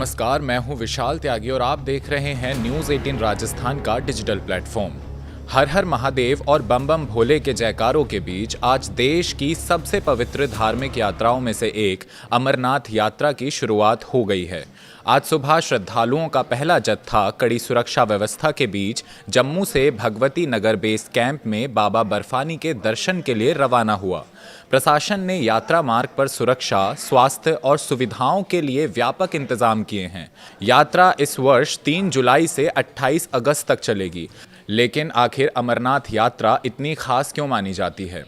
नमस्कार, मैं हूं विशाल त्यागी और आप देख रहे हैं न्यूज़ 18 राजस्थान का डिजिटल प्लेटफॉर्म। हर हर महादेव और बम बम भोले के जयकारों के बीच आज देश की सबसे पवित्र धार्मिक यात्राओं में से एक अमरनाथ यात्रा की शुरुआत हो गई है। आज सुबह श्रद्धालुओं का पहला जत्था कड़ी सुरक्षा व्यवस्था के बीच जम्मू से भगवती नगर बेस कैंप में बाबा बर्फानी के दर्शन के लिए रवाना हुआ। प्रशासन ने यात्रा मार्ग पर सुरक्षा, स्वास्थ्य और सुविधाओं के लिए व्यापक इंतजाम किए हैं। यात्रा इस वर्ष 3 जुलाई से 28 अगस्त तक चलेगी। लेकिन आखिर अमरनाथ यात्रा इतनी खास क्यों मानी जाती है?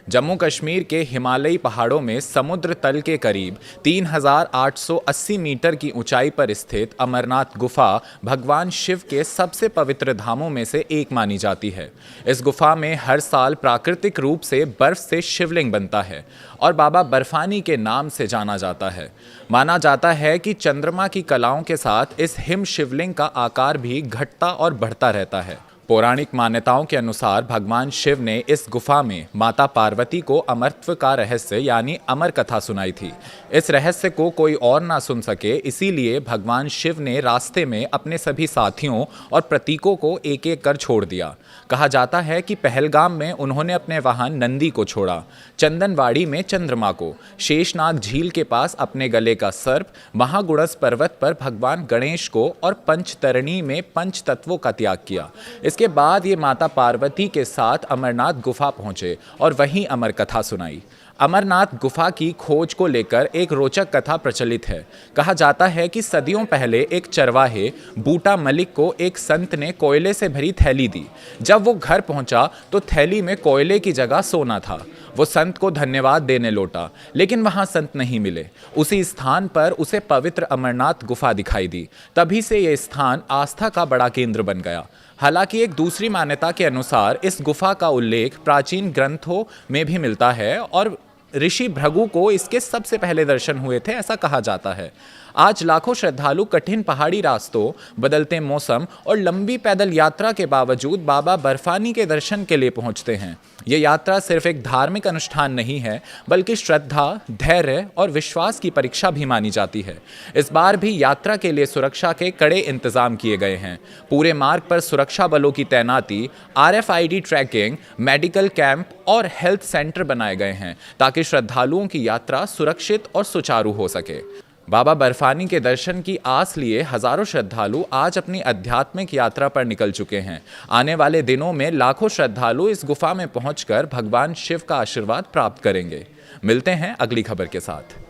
जम्मू कश्मीर के हिमालयी पहाड़ों में समुद्र तल के करीब 3880 मीटर की ऊंचाई पर स्थित अमरनाथ गुफा भगवान शिव के सबसे पवित्र धामों में से एक मानी जाती है। इस गुफा में हर साल प्राकृतिक रूप से बर्फ से शिवलिंग बनता है और बाबा बर्फानी के नाम से जाना जाता है। माना जाता है कि चंद्रमा की कलाओं के साथ इस हिम शिवलिंग का आकार भी घटता और बढ़ता रहता है। पौराणिक मान्यताओं के अनुसार भगवान शिव ने इस गुफा में माता पार्वती को अमरत्व का रहस्य यानी अमर कथा सुनाई थी। इस रहस्य को कोई और ना सुन सके, इसीलिए भगवान शिव ने रास्ते में अपने सभी साथियों और प्रतीकों को एक एक कर छोड़ दिया। कहा जाता है कि पहलगाम में उन्होंने अपने वाहन नंदी को छोड़ा, चंदनवाड़ी में चंद्रमा को, शेषनाग झील के पास अपने गले का सर्प, महागुणस पर्वत पर भगवान गणेश को और पंचतरणी में पंच तत्वों का त्याग किया। इसके बाद ये माता पार्वती के साथ अमरनाथ गुफा पहुंचे और वहीं अमर कथा सुनाई। अमरनाथ गुफा की खोज को लेकर एक रोचक कथा प्रचलित है। कहा जाता है कि सदियों पहले एक चरवाहे बूटा मलिक को एक संत ने कोयले से भरी थैली दी। जब वो घर पहुंचा तो थैली में कोयले की जगह सोना था। वो संत को धन्यवाद देने लौटा, लेकिन वहां संत नहीं मिले। उसी स्थान पर उसे पवित्र अमरनाथ गुफा दिखाई दी। तभी से ये स्थान आस्था का बड़ा केंद्र बन गया। हालांकि एक दूसरी मान्यता के अनुसार इस गुफा का उल्लेख प्राचीन ग्रंथों में भी मिलता है और ऋषि भृगु को इसके सबसे पहले दर्शन हुए थे, ऐसा कहा जाता है। आज लाखों श्रद्धालु कठिन पहाड़ी रास्तों, बदलते मौसम और लंबी पैदल यात्रा के बावजूद बाबा बर्फानी के दर्शन के लिए पहुंचते हैं। ये यात्रा सिर्फ एक धार्मिक अनुष्ठान नहीं है, बल्कि श्रद्धा, धैर्य और विश्वास की परीक्षा भी मानी जाती है। इस बार भी यात्रा के लिए सुरक्षा के कड़े इंतजाम किए गए हैं। पूरे मार्ग पर सुरक्षा बलों की तैनाती, RFID ट्रैकिंग, मेडिकल कैंप और हेल्थ सेंटर बनाए गए हैं ताकि श्रद्धालुओं की यात्रा सुरक्षित और सुचारू हो सके। बाबा बर्फानी के दर्शन की आस लिए हजारों श्रद्धालु आज अपनी आध्यात्मिक यात्रा पर निकल चुके हैं। आने वाले दिनों में लाखों श्रद्धालु इस गुफा में पहुंचकर भगवान शिव का आशीर्वाद प्राप्त करेंगे। मिलते हैं अगली खबर के साथ।